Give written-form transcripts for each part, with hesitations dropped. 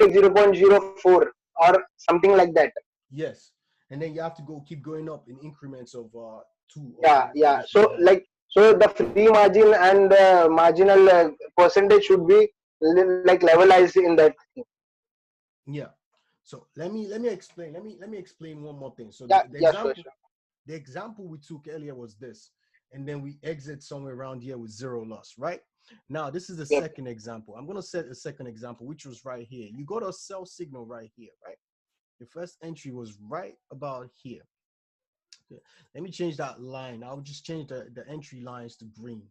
0.04 or something like that. Yes, and then you have to keep going up in increments of 2 or 3 Yeah. if you So have. like, so the free margin and marginal percentage should be like levelized in that thing. Yeah. So let me explain one more thing. So Yeah, the yeah, sure, example sure. the example we took earlier was this, and then we exit somewhere around here with zero loss, right? Now this is the Yep. second example. I'm gonna set a second example, which was right here. You got a sell signal right here, right? Your first entry was right about here. Okay. Let me change that line. I'll just change the entry lines to green.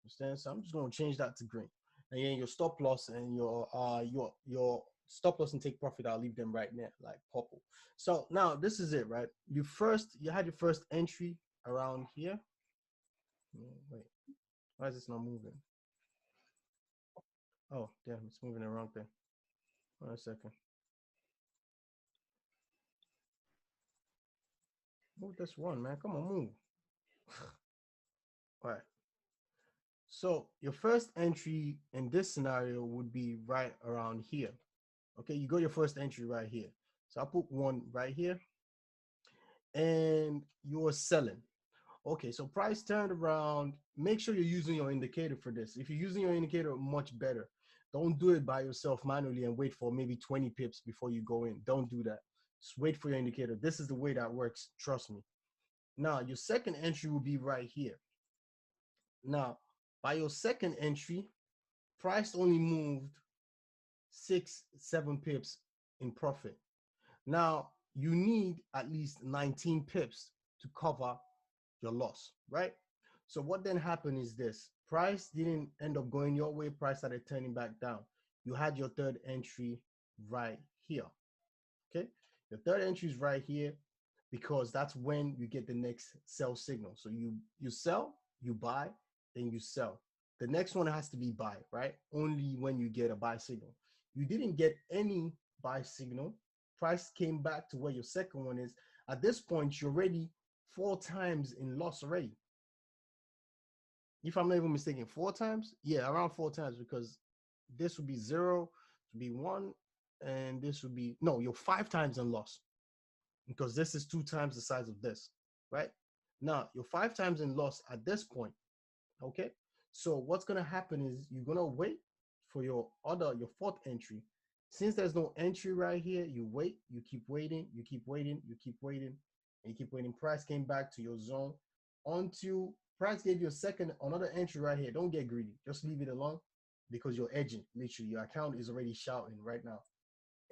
Understand? So I'm just gonna change that to green. And then your stop loss and your stop loss and take profit, I'll leave them right there, like purple. So now this is it, right? You had your first entry around here. Wait, why is this not moving? Oh, damn, it's moving the wrong thing. 1 second. Move this one, man. Come on, move. All right. So your first entry in this scenario would be right around here. Okay, you got your first entry right here. So I'll put one right here, and you're selling. Okay, so price turned around. Make sure you're using your indicator for this. If you're using your indicator, much better. Don't do it by yourself manually and wait for maybe 20 pips before you go in. Don't do that. Just wait for your indicator. This is the way that works. Trust me. Now, your second entry will be right here. Now, by your second entry, price only moved 6, 7 pips in profit. Now, you need at least 19 pips to cover your loss, right? So what then happened is this: price didn't end up going your way, price started turning back down. You had your third entry right here. Okay, your third entry is right here because that's when you get the next sell signal. So you sell, you buy, then you sell. The next one has to be buy, right? Only when you get a buy signal. You didn't get any buy signal. Price came back to where your second one is. At this point, you're already 4 times in loss already. If I'm not even mistaken, 4 times? Yeah, around 4 times, because this would be zero, to be one, and this would be no, you're 5 times in loss because this is 2 times the size of this, right? Now you're 5 times in loss at this point. Okay. So what's gonna happen is you're gonna wait for your fourth entry. Since there's no entry right here, you wait, you keep waiting, you keep waiting, you keep waiting, and you keep waiting. Price came back to your zone until price gave you a second, another entry right here. Don't get greedy. Just leave it alone because you're edging. Literally, your account is already shouting right now.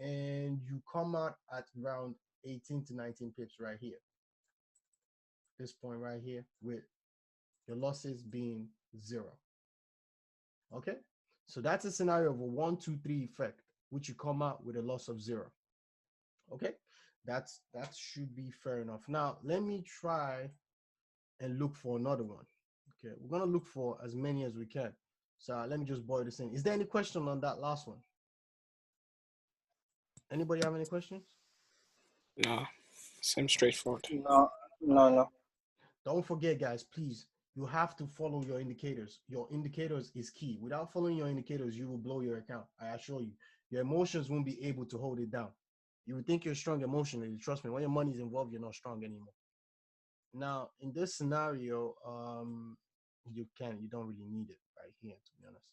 And you come out at around 18 to 19 pips right here. This point right here with your losses being zero. Okay, so that's a scenario of a 1, 2, 3 effect, which you come out with a loss of zero. Okay, that should be fair enough. Now let me try and look for another one. Okay, we're gonna look for as many as we can. So let me just boil this in. Is there any question on that last one? Anybody have any questions? No, seems straightforward. No, no, no. Don't forget, guys, please, you have to follow your indicators. Your indicators is key. Without following your indicators, you will blow your account. I assure you. Your emotions won't be able to hold it down. You would think you're strong emotionally. Trust me, when your money is involved, you're not strong anymore. Now, in this scenario, you don't really need it right here, to be honest,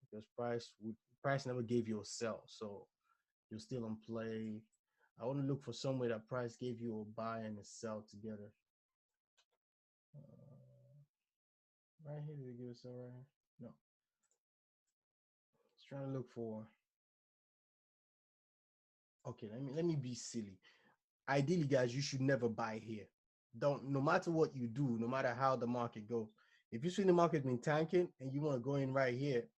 because price never gave you a sell, so you're still on play. I want to look for somewhere that price gave you a buy and a sell together. Right here, did it give a sell right here? No. It's trying to look for. Okay, let me be silly. Ideally, guys, you should never buy here. Don't, no matter what you do, no matter how the market goes. If you see the market been tanking and you want to go in right here,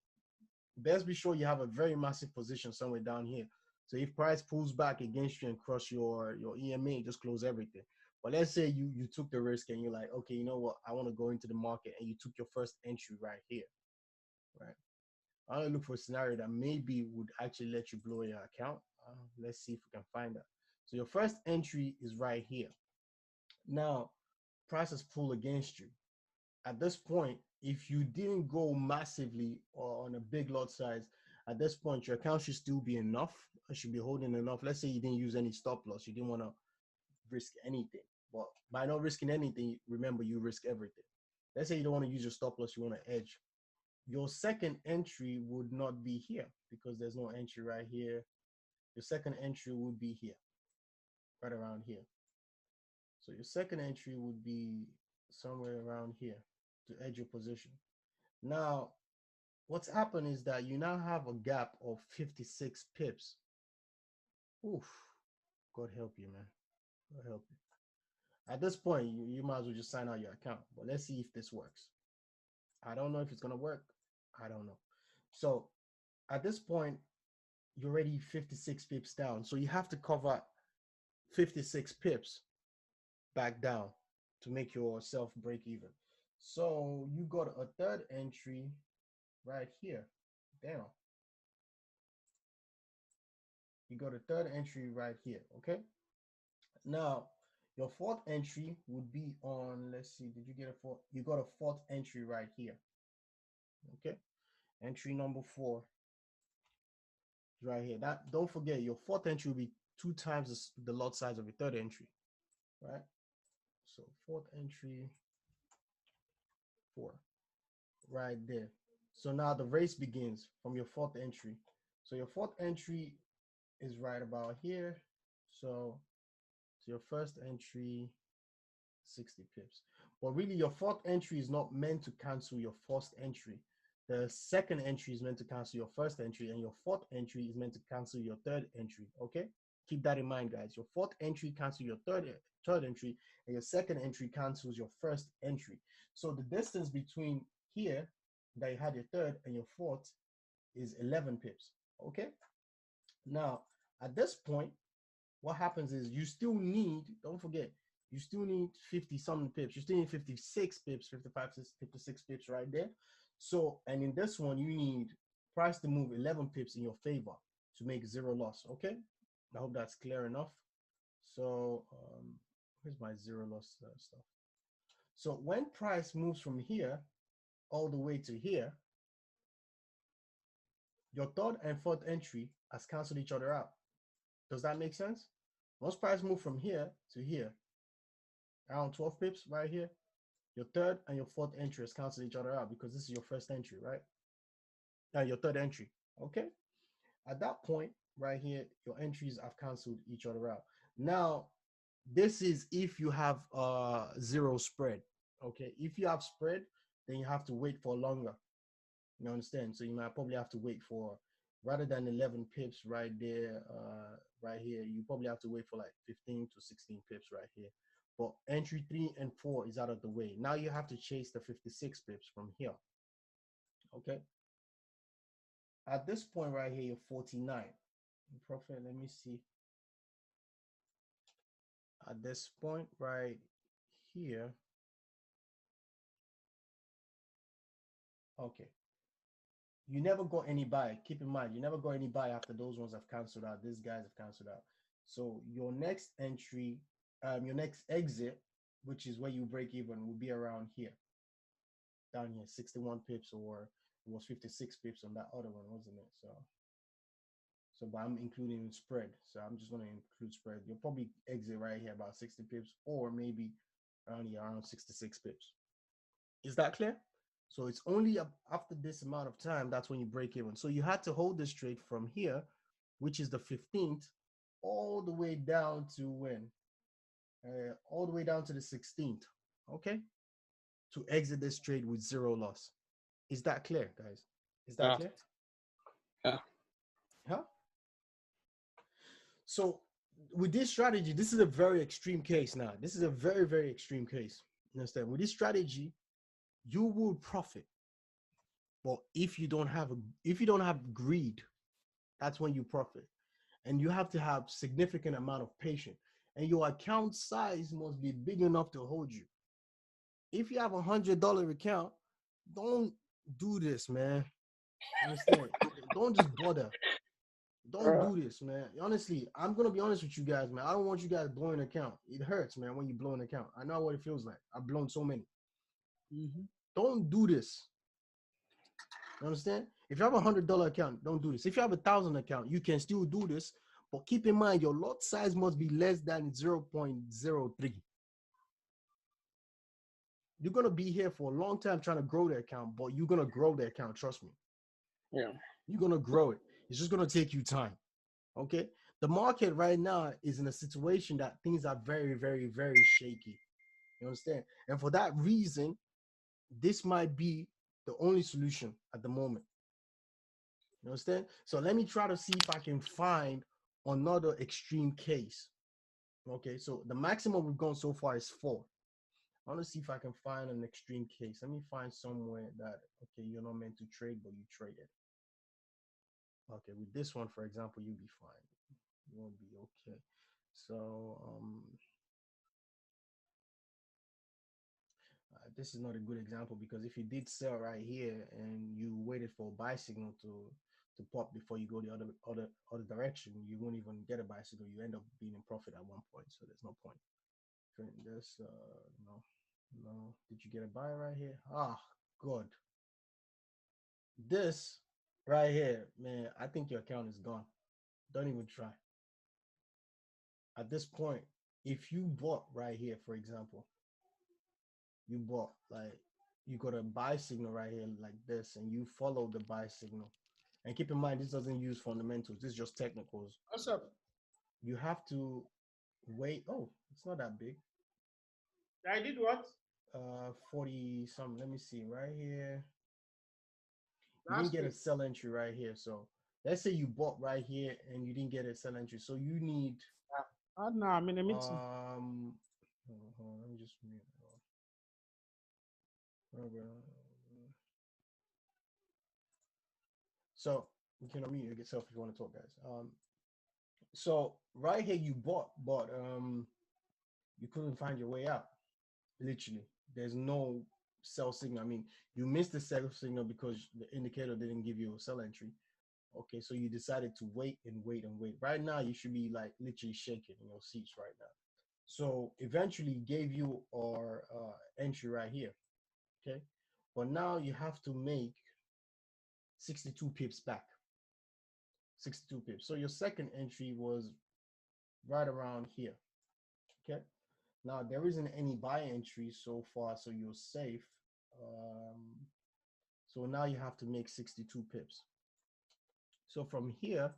best be sure you have a very massive position somewhere down here. So if price pulls back against you and crush your EMA, just close everything. But let's say you took the risk and you're like, okay, you know what? I want to go into the market, and you took your first entry right here, right? I want to look for a scenario that maybe would actually let you blow your account. Let's see if we can find that. So your first entry is right here. Now, prices pull against you. At this point, if you didn't go massively or on a big lot size, At this point, your account should still be enough. It should be holding enough. Let's say you didn't use any stop loss. You didn't want to risk anything. But by not risking anything, remember, you risk everything. Let's say you don't want to use your stop loss. You want to edge. Your second entry would not be here because there's no entry right here. Your second entry would be here, right around here. So your second entry would be somewhere around here to edge your position. Now, what's happened is that you now have a gap of 56 pips. Oof, God help you, man. God help you. At this point, you might as well just sign out your account. But let's see if this works. I don't know if it's going to work. I don't know. So at this point, you're already 56 pips down. So you have to cover 56 pips back down to make yourself break even. So you got a third entry right here. Damn. You got a third entry right here. Okay. Now, your fourth entry would be on, let's see, did you get a fourth? You got a fourth entry right here. Okay. Entry number 4 right here. That, don't forget, your fourth entry will be 2 times the lot size of your third entry, right? So fourth entry 4 right there. So now the race begins from your fourth entry. So your fourth entry is right about here. So your first entry, 60 pips. But really, your fourth entry is not meant to cancel your first entry. The second entry is meant to cancel your first entry, and your fourth entry is meant to cancel your third entry. Okay, keep that in mind, guys. Your fourth entry cancels your third entry, and your second entry cancels your first entry. So the distance between here that you had your third and your fourth is 11 pips. Okay. Now at this point, what happens is you still need, don't forget, you still need 50 something pips. You still need 56 pips, 55, 56 pips right there. So, and in this one, you need price to move 11 pips in your favor to make 0 loss. Okay. I hope that's clear enough. So, here's my 0 loss stuff. So when price moves from here all the way to here, your third and fourth entry has canceled each other out. Does that make sense? Once price move from here to here, around 12 pips right here, your third and your fourth entry has canceled each other out because this is your first entry, right? Now your third entry, okay? At that point right here, your entries have canceled each other out. Now, this is if you have 0 spread, okay? If you have spread, then you have to wait for longer. You understand? So you might probably have to wait for, rather than 11 pips right there, right here, you probably have to wait for like 15 to 16 pips right here. But entry 3 and 4 is out of the way. Now you have to chase the 56 pips from here. Okay. At this point right here, you're 49. Profit, let me see. At this point right here. Okay. You never got any buy. Keep in mind, you never got any buy after those ones have canceled out. These guys have canceled out. So your next entry, your next exit, which is where you break even, will be around here. Down here, 61 pips, or it was 56 pips on that other one, wasn't it? So but I'm including spread. So I'm just going to include spread. You'll probably exit right here about 60 pips, or maybe around here, around 66 pips. Is that clear? So it's only after this amount of time, that's when you break even. So you had to hold this trade from here, which is the 15th, all the way down to when? All the way down to the 16th, okay? To exit this trade with 0 loss. Is that clear, guys? Is that clear? Yeah. Huh? So with this strategy, this is a very extreme case now. This is a very, very extreme case. You understand? With this strategy, you will profit. But if you don't have greed, that's when you profit. And you have to have significant amount of patience. And your account size must be big enough to hold you. If you have $100 account, don't do this, man. Understand? Don't just bother. Don't do this, man. Honestly, I'm gonna be honest with you guys, man. I don't want you guys blowing an account. It hurts, man, when you blow an account. I know what it feels like. I've blown so many. Don't do this. You understand? If you have $100 account, don't do this. If you have $1,000 account, you can still do this, but keep in mind your lot size must be less than 0.03. You're gonna be here for a long time trying to grow the account, but you're gonna grow the account. Trust me. Yeah. You're gonna grow it. It's just gonna take you time. Okay. The market right now is in a situation that things are very, very, very shaky. You understand? And for that reason, this might be the only solution at the moment. You understand? So let me try to see if I can find another extreme case. Okay, so the maximum we've gone so far is 4. I want to see if I can find an extreme case. Let me find somewhere that, okay, you're not meant to trade, but you traded. Okay, with this one, for example, you'll be fine. You won't be okay. So this is not a good example, because if you did sell right here and you waited for a buy signal to pop before you go the other direction, you won't even get a buy signal. You end up being in profit at one point, so there's no point. This no. Did you get a buy right here? Ah, good. This right here, man, I think your account is gone. Don't even try. At this point, if you bought right here, for example, you bought, like, you got a buy signal right here like this, and you follow the buy signal. And keep in mind, this doesn't use fundamentals. This is just technicals. What's up? You have to wait. Oh, it's not that big. I did what? 40 something. Let me see right here. You Last didn't get a week. sell entry right here. So let's say you bought right here and you didn't get a sell entry. So you need Oh, no, I'm in a meeting. hold on, let me just mute. So you can unmute yourself if you want to talk, guys. So right here you bought, but you couldn't find your way out. Literally, there's no sell signal. I mean, you missed the sell signal because the indicator didn't give you a sell entry. Okay, so you decided to wait and wait and wait. Right now, you should be like literally shaking in your seats right now. So eventually gave you our entry right here. Okay, but now you have to make 62 pips back. 62 pips. So your second entry was right around here. Okay, now there isn't any buy entry so far, so you're safe. So now you have to make 62 pips. So from here,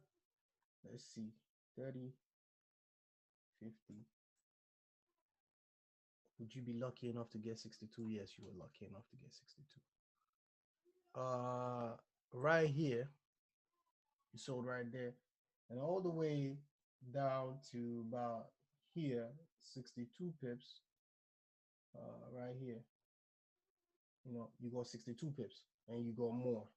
let's see, 30, 50. Would you be lucky enough to get 62? Yes, you were lucky enough to get 62. Right here, you sold right there, and all the way down to about here, 62 pips. Right here, you got 62 pips, and you got more.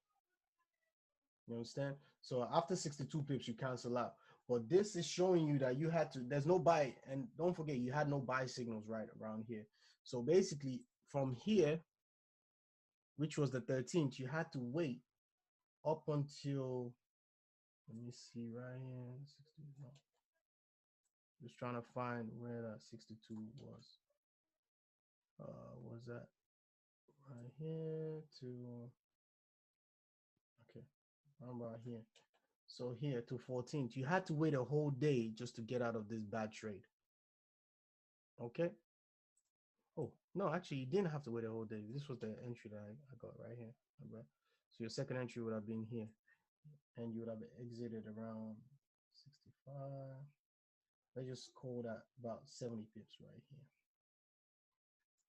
You understand? So after 62 pips, you cancel out. But this is showing you that you had to, there's no buy. And don't forget, you had no buy signals right around here. So basically, from here, which was the 13th, you had to wait up until, let me see right here, 60, no. Just trying to find where that 62 was. Was that right here to, okay, about here. So here to 14th, you had to wait a whole day just to get out of this bad trade. Okay. Oh, no, actually, you didn't have to wait a whole day. This was the entry that I got right here. Right? So your second entry would have been here, and you would have exited around 65. Let's just call that about 70 pips right here.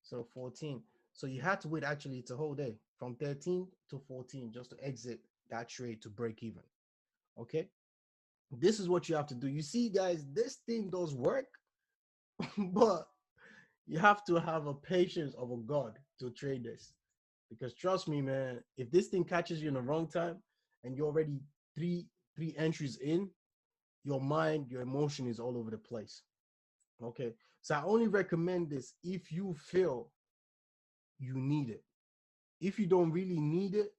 So 14. So you had to wait, actually, it's a whole day from 13 to 14 just to exit that trade to break even. Okay. This is what you have to do. You see, guys, this thing does work, but you have to have a patience of a god to trade this. Because trust me, man, if this thing catches you in the wrong time and you're already three entries in, your mind, your emotion is all over the place. Okay. So I only recommend this if you feel you need it. If you don't really need it,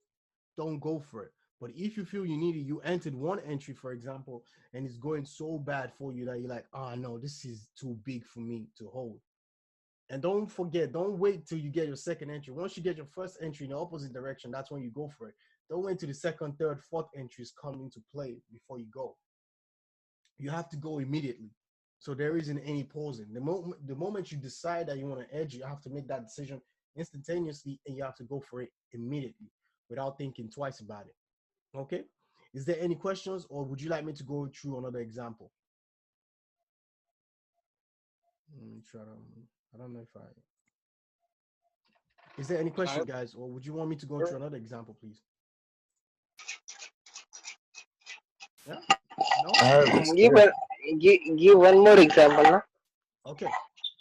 don't go for it. But if you feel you need it, you entered one entry, for example, and it's going so bad for you that you're like, oh no, this is too big for me to hold. And don't forget, don't wait till you get your second entry. Once you get your first entry in the opposite direction, that's when you go for it. Don't wait till the second, third, fourth entries come into play before you go. You have to go immediately. So there isn't any pausing. The moment you decide that you want to edge, you have to make that decision instantaneously, and you have to go for it immediately without thinking twice about it. Okay? Is there any questions, or would you like me to go through another example? Let me try to, I don't know if I. Is there any question, guys, or would you want me to go through another example, please? Yeah? No? Give one more example, no? Okay,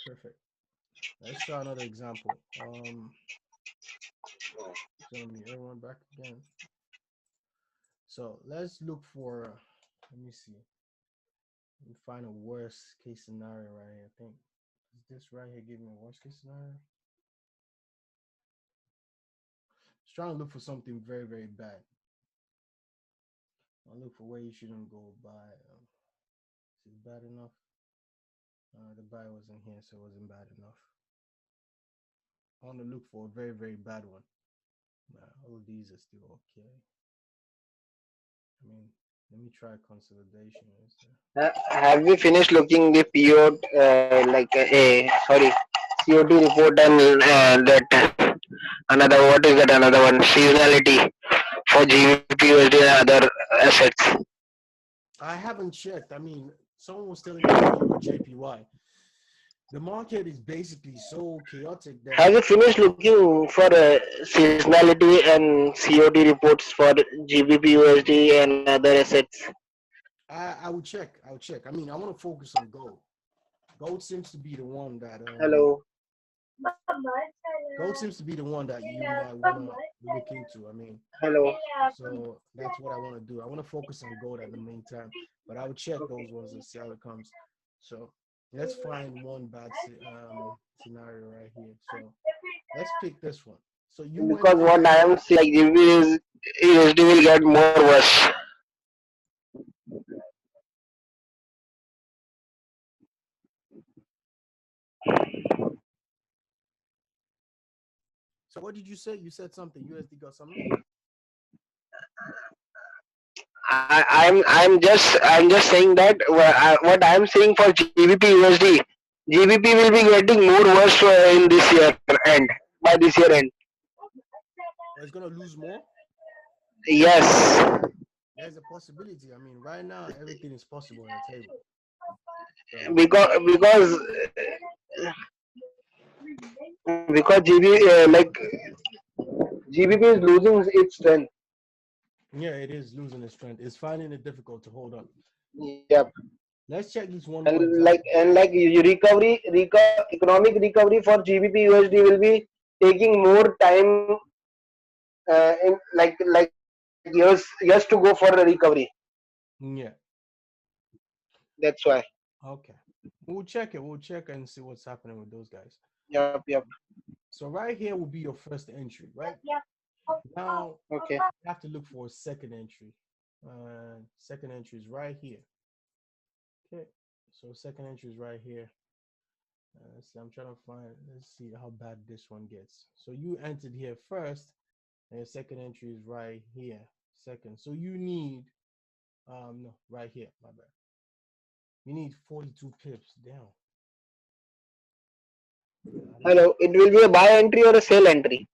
perfect. Let's try another example. It's gonna be everyone back again. So let's look for, let me see. Let me find a worst case scenario right here. I think, is this right here giving me a worst case scenario? Just trying to look for something very, very bad. I'll look for where you shouldn't go by. Is it bad enough? The buy wasn't here, so it wasn't bad enough. I want to look for a very, very bad one. All of these are still okay. I mean, let me try consolidation. Have we finished looking the PO COT report and that another, what is that another one, seasonality for GBP USD and other assets? I haven't checked. I mean, someone was telling me to look at JPY. The market is basically so chaotic that. Have you finished looking for seasonality and COT reports for GBP USD and other assets? I would check. I would check. I mean, I want to focus on gold. Gold seems to be the one that. Hello. Gold seems to be the one that you might want to look into. I mean, Hello. so that's what I want to do. I want to focus on gold at the meantime, but I would check those ones and see how it comes. So let's find one bad scenario right here. So let's pick this one. So you because what I am seeing, like GBP is USD will get more worse. So what did you say? You said something. USD got something. I'm just saying that what I'm saying for GBP USD, GBP will be getting more worse in this year end, by this year end. It's gonna lose more. Yes. There's a possibility. I mean, right now everything is possible on the table. So, because GBP is losing its strength. Yeah, it is losing its strength. It's finding it difficult to hold up. Yep. Let's check this one And more example. economic recovery for GBP USD will be taking more time in years to go for a recovery. Yeah. That's why. Okay. We'll check it. We'll check and see what's happening with those guys. Yep. So right here will be your first entry, right? Now, okay. You have to look for a second entry. Second entry is right here. Okay. So second entry is right here. Let's see. I'm trying to find. Let's see how bad this one gets. So you entered here first, and your second entry is right here. Second. So you need, no, right here. My bad. You need 42 pips down. Hello. It will be a buy entry or a sell entry?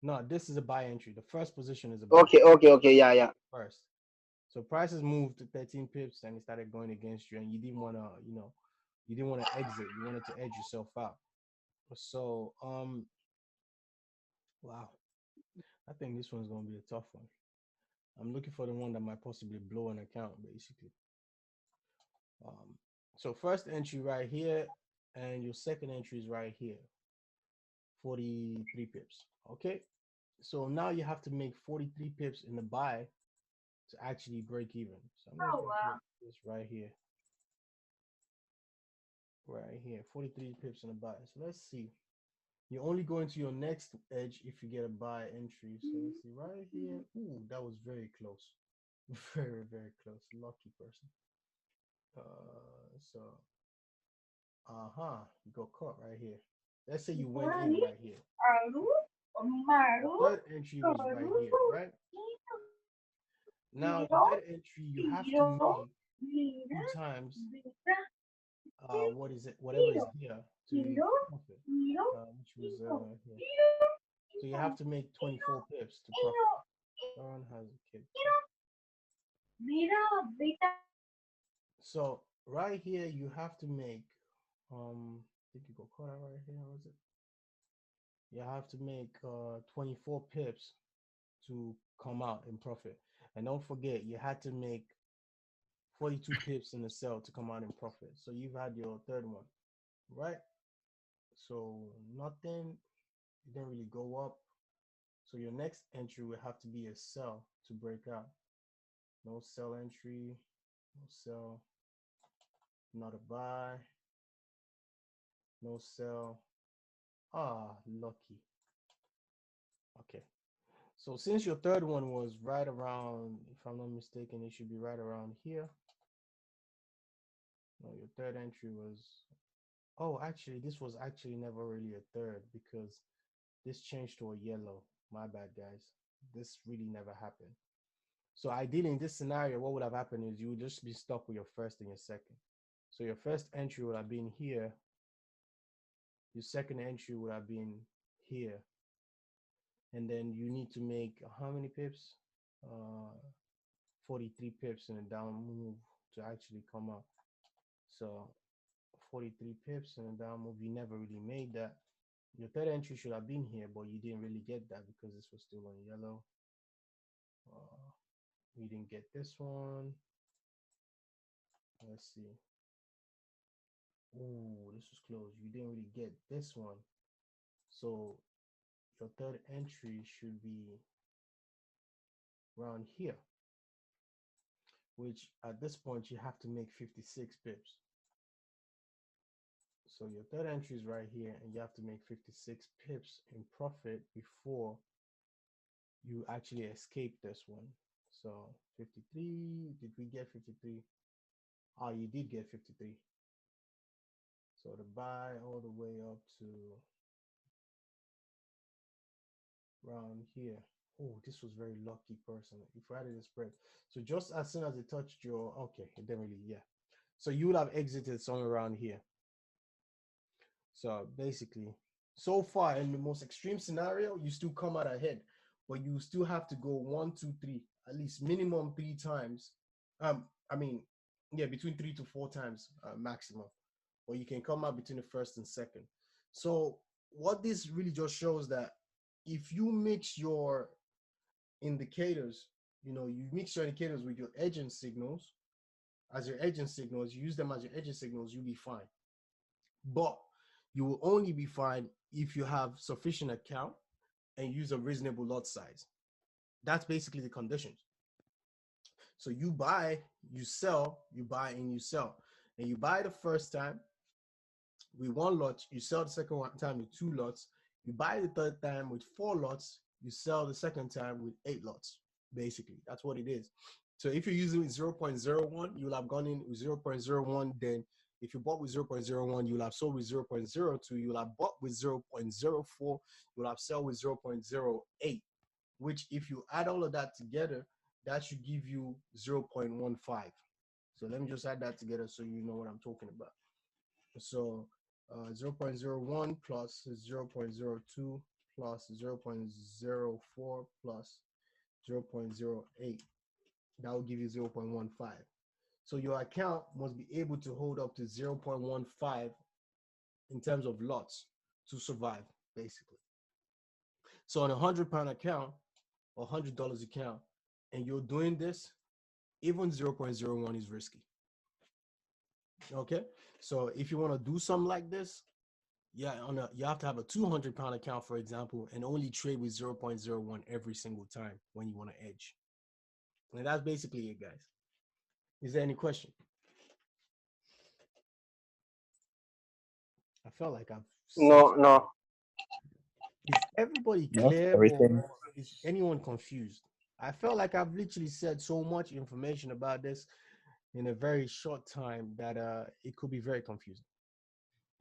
No, this is a buy entry. The first position is a buy. Okay. Yeah. First. So prices moved to 13 pips and it started going against you, and you didn't want to, you didn't want to exit. You wanted to edge yourself out. So, wow. I think this one's going to be a tough one. I'm looking for the one that might possibly blow an account, basically. So first entry right here, and your second entry is right here, 43 pips. Okay. So now you have to make 43 pips in the buy to actually break even. So I'm going to put this right here. Right here, 43 pips in the buy. So let's see. You only go into your next edge if you get a buy entry. So let's see right here. Ooh, that was very close. Very, very close. Lucky person. You got caught right here. Let's say you went in right here. Third entry was right here, right? Now your third entry, you have to make 2 times what is it? Whatever is here to profit, which was here. So you have to make 24 pips to profit. Someone has a kid. So right here, you have to make I think you go quarter right here. Was it? You have to make 24 pips to come out in profit. And don't forget, you had to make 42 pips in the sell to come out in profit. So you've had your third one, right? So nothing, it didn't really go up. So your next entry will have to be a sell to break out. No sell entry, no sell, not a buy, no sell. Ah, lucky. Okay. So since your third one was right around, if I'm not mistaken, it should be right around here. No, your third entry was, oh, actually, this was actually never really a third because this changed to a yellow. My bad, guys. This really never happened. So ideally in this scenario, what would have happened is you would just be stuck with your first and your second. So your first entry would have been here. Your second entry would have been here. And then you need to make how many pips? 43 pips in a down move to actually come up. So 43 pips in a down move, you never really made that. Your third entry should have been here, but you didn't really get that because this was still on yellow. You didn't get this one. Let's see. Oh, this was close. You didn't really get this one. So your third entry should be around here, which at this point you have to make 56 pips. So your third entry is right here, and you have to make 56 pips in profit before you actually escape this one. So 53, did we get 53? Oh, you did get 53. So the buy all the way up to around here. Oh, this was very lucky person. If I had a spread. So just as soon as it touched your, okay, it didn't really, yeah. So you would have exited somewhere around here. So basically, so far in the most extreme scenario, you still come out ahead, but you still have to go 1, 2, 3, at least minimum 3 times. I mean, yeah, between 3 to 4 times maximum, or you can come out between the first and second. So what this really just shows that if you mix your indicators, you mix your indicators with your edging signals as your edging signals, you use them as your edging signals, you'll be fine. But you will only be fine if you have sufficient account and use a reasonable lot size. That's basically the conditions. So you buy, you sell, you buy and you sell. And you buy the first time with 1 lot, you sell the second time with 2 lots, you buy the third time with 4 lots, you sell the second time with 8 lots. Basically, that's what it is. So if you're using 0.01, you'll have gone in with 0.01. Then if you bought with 0.01, you'll have sold with 0.02. You'll have bought with 0.04. You'll have sold with 0.08, which if you add all of that together, that should give you 0.15. So let me just add that together so you know what I'm talking about. So 0.01 plus 0.02 plus 0.04 plus 0.08. That will give you 0.15. So your account must be able to hold up to 0.15 in terms of lots to survive, basically. So on a £100 account or $100 account, and you're doing this, even 0.01 is risky. Okay, so if you want to do something like this, yeah, you have to have a £200 account, for example, and only trade with 0.01 every single time when you want to edge. And that's basically it, guys. Is there any question? I felt like I've said. No. Is everybody No, clear everything. or is anyone confused? I felt like I've literally said so much information about this in a very short time that it could be very confusing.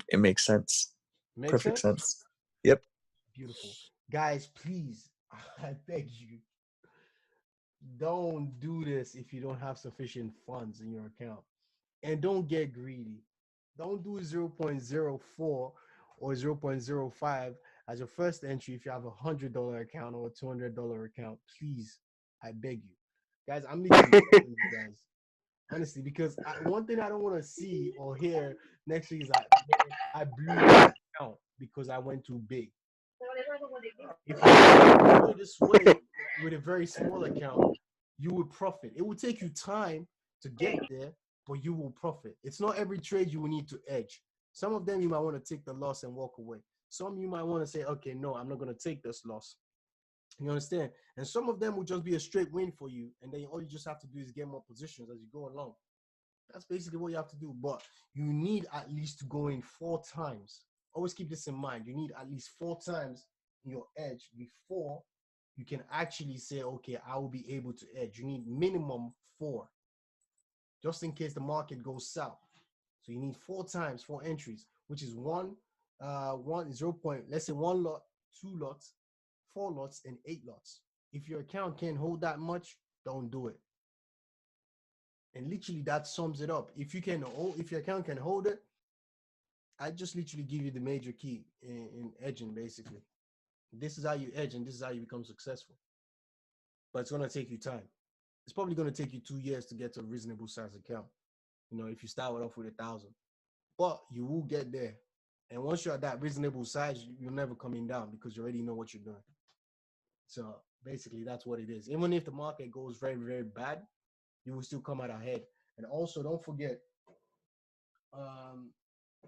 It makes sense. Make Perfect sense? sense. Yep. Beautiful. Guys, please, I beg you, don't do this if you don't have sufficient funds in your account. And don't get greedy. Don't do 0.04 or 0.05 as your first entry if you have $100 account or a $200 account. Please, I beg you. Guys, I'm literally telling you guys. Honestly, because one thing I don't want to see or hear next week is that I blew my account because I went too big. If you go this way with a very small account, you will profit. It will take you time to get there, but you will profit. It's not every trade you will need to edge. Some of them you might want to take the loss and walk away. Some you might want to say, okay, no, I'm not going to take this loss. You understand? And some of them will just be a straight win for you. And then all you just have to do is get more positions as you go along. That's basically what you have to do. But you need at least to go in 4 times. Always keep this in mind. You need at least 4 times in your edge before you can actually say, okay, I will be able to edge. You need minimum 4, just in case the market goes south. So you need 4 times, 4 entries, which is 0 point, let's say 1 lot, 2 lots, 4 lots, and 8 lots. If your account can't hold that much, don't do it. And literally that sums it up. If your account can hold it, I just literally give you the major key in edging, basically. This is how you edge and this is how you become successful. But it's going to take you time. It's probably going to take you 2 years to get to a reasonable size account. You know, if you start off with 1,000, but you will get there. And once you're at that reasonable size, you're never coming down because you already know what you're doing. So basically that's what it is. Even if the market goes very, very bad, you will still come out ahead. And also don't forget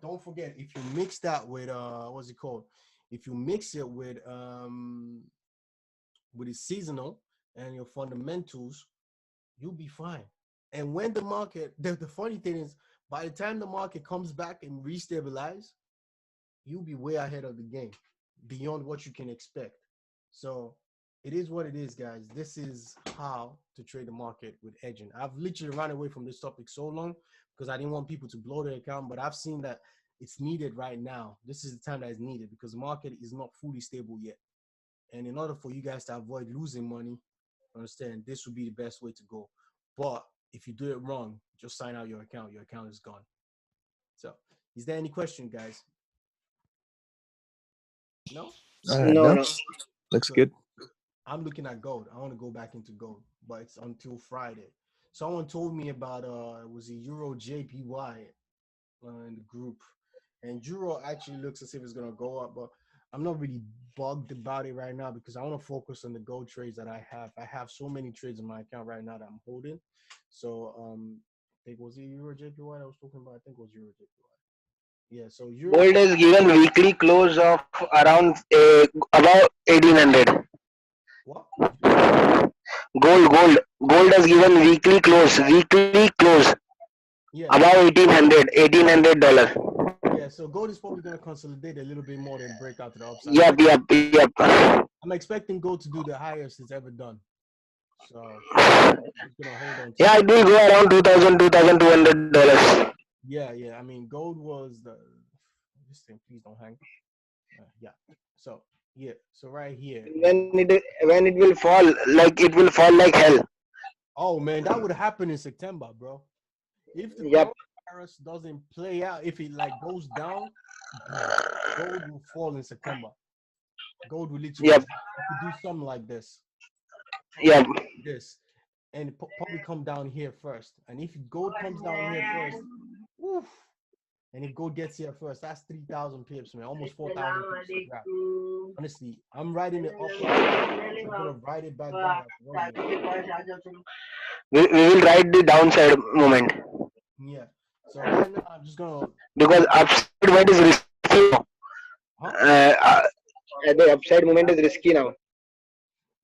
if you mix that with what's it called? If you mix it with the seasonal and your fundamentals, you'll be fine. And when the market, the funny thing is, by the time the market comes back and restabilize, you'll be way ahead of the game, beyond what you can expect. So it is what it is, guys. This is how to trade the market with edging. I've literally run away from this topic so long because I didn't want people to blow their account, but I've seen that it's needed right now. This is the time that is needed because the market is not fully stable yet. And in order for you guys to avoid losing money, understand, this would be the best way to go. But if you do it wrong, just sign out your account. Your account is gone. So is there any question, guys? No? No, No, no. looks So good. I'm looking at gold. I want to go back into gold, but it's until Friday. Someone told me about it was a Euro JPY in the group, and Euro actually looks as if it's gonna go up, but I'm not really bugged about it right now because I want to focus on the gold trades that I have. I have so many trades in my account right now that I'm holding. So I think was it Euro JPY I was talking about. I think it was Euro JPY. Yeah. So Euro. Gold has given weekly close of around about 1800. What? Gold has given weekly close Yeah. about 1800 $1800. Yeah. So gold is probably gonna consolidate a little bit more than break out to the upside. Yep. I'm expecting gold to do the highest it's ever done. So it's gonna hold on to Yeah, it. it will go around 2200 $2200. Yeah. I mean, gold was this thing. Please don't hang. Yeah. So yeah. So right here. When it will fall, like it will fall like hell. Oh man, that would happen in September, bro. If the Yep. coronavirus doesn't play out, if it like goes down, bro, gold will fall in September. Gold will literally Yep. do something like this. Yep. This. And probably come down here first. And if gold comes down here first, woof, and if gold gets here first, that's 3,000 pips, man. Almost 4,000 pips to grab. Honestly, I'm riding it up right now. I'm gonna ride it back down like one minute. We will ride the downside moment Yeah. So right now I'm just gonna because upside moment is risky now. huh? The upside moment is risky now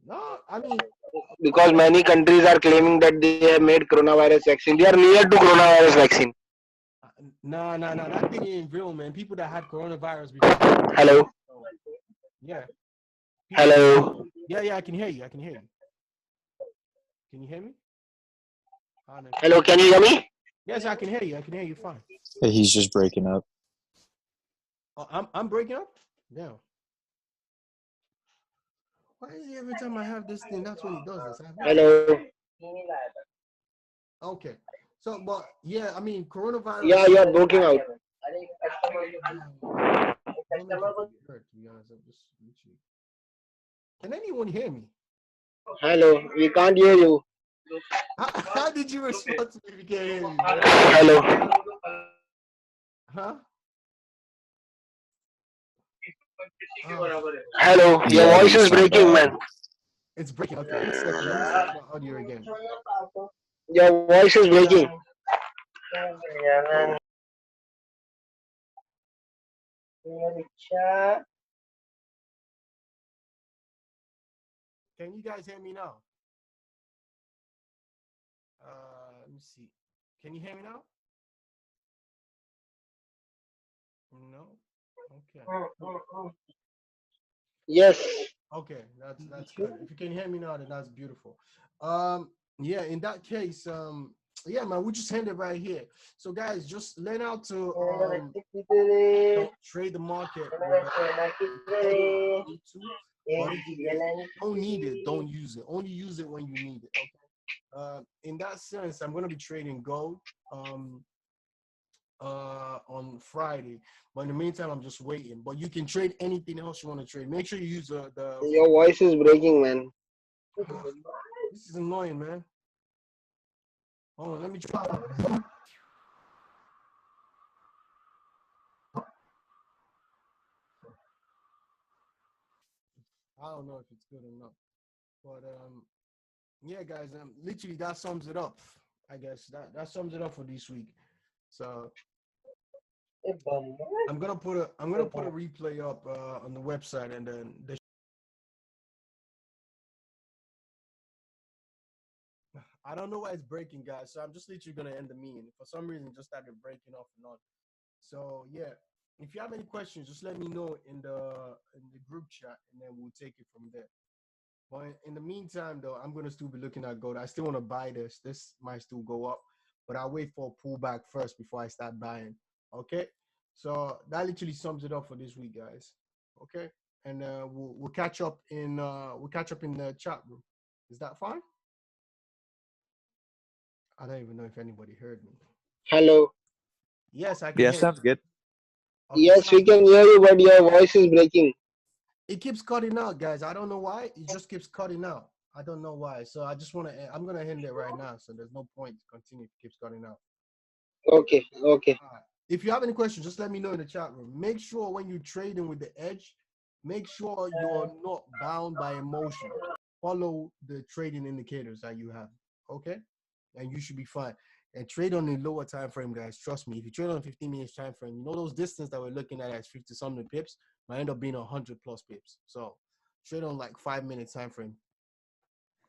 No, I mean because many countries are claiming that they have made coronavirus vaccine. They are near to coronavirus vaccine. nah. That thing ain't real, man. People that had coronavirus before. Hello, So, yeah. People. hello, Yeah. I can hear you. Can you hear me? hello. Can you hear me? Yes, I can hear you. Fine. Hey, he's just breaking up. Oh, I'm breaking up. Yeah. Why is it every time I have this thing, that's when he does this? I have no idea. Hello. Okay. So, but yeah, I mean, coronavirus. Yeah, you're broken out. I don't know if I can be heard, to be honest. I'm just literally. Can anyone hear me? Hello. We can't hear you. How did you respond to me if you can't hear me, man? Hello. Huh? Hello. Your Yeah, voice you is sound breaking, bad. man. It's breaking. Okay, 1 second. Let me switch my audio again. Your voice is breaking. Can you guys hear me now? Let me see. Can you hear me now? No. Okay. Yes. Okay, that's good. If you can hear me now, then that's beautiful. Yeah, in that case, yeah, man, we just ended right here. So guys, just learn how to trade the market with but if you don't need it, don't use it. Only use it when you need it. Okay. In that sense, I'm gonna be trading gold on Friday. But in the meantime, I'm just waiting. But you can trade anything else you want to trade. Make sure you use the Your voice is breaking, man. This is annoying, man. Hold on, let me try. I don't know if it's good or not. But yeah, guys, literally that sums it up. I guess that sums it up for this week. So I'm gonna put a replay up on the website, and then I don't know why it's breaking, guys. So I'm just literally gonna end the meeting. For some reason, it just started breaking off and on. So yeah, if you have any questions, just let me know in the group chat, and then we'll take it from there. But in the meantime, though, I'm gonna still be looking at gold. I still want to buy this. This might still go up, but I'll wait for a pullback first before I start buying. Okay. So that literally sums it up for this week, guys. Okay. And we'll catch up in the chat room. Is that fine? I don't even know if anybody heard me. Hello. Yes, I can Yeah, hear you. sounds good. Okay, Yes, we sounds good. can hear you, but your voice is breaking. It keeps cutting out, guys. I don't know why. It just keeps cutting out. I don't know why. So I just want to. I'm gonna end it right now. So there's no point to continue if it keeps cutting out. Okay. Okay. All right. If you have any questions, just let me know in the chat room. Make sure when you're trading with the edge, make sure you're not bound by emotion. Follow the trading indicators that you have. Okay, and you should be fine. And trade on the lower time frame, guys. Trust me. If you trade on 15 minutes time frame, you know those distance that we're looking at as 50 something pips might end up being 100 plus pips. So trade on like 5 minutes time frame.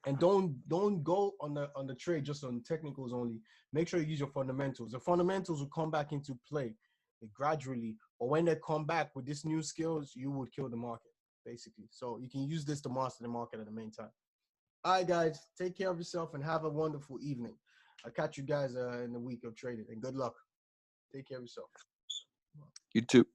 And don't go on the trade just on technicals only. Make sure you use your fundamentals. The fundamentals will come back into play gradually, but when they come back with these new skills, you would kill the market basically. So you can use this to master the market at the meantime. All right, guys, take care of yourself and have a wonderful evening. I'll catch you guys in the week of trading, and good luck. Take care of yourself. You too.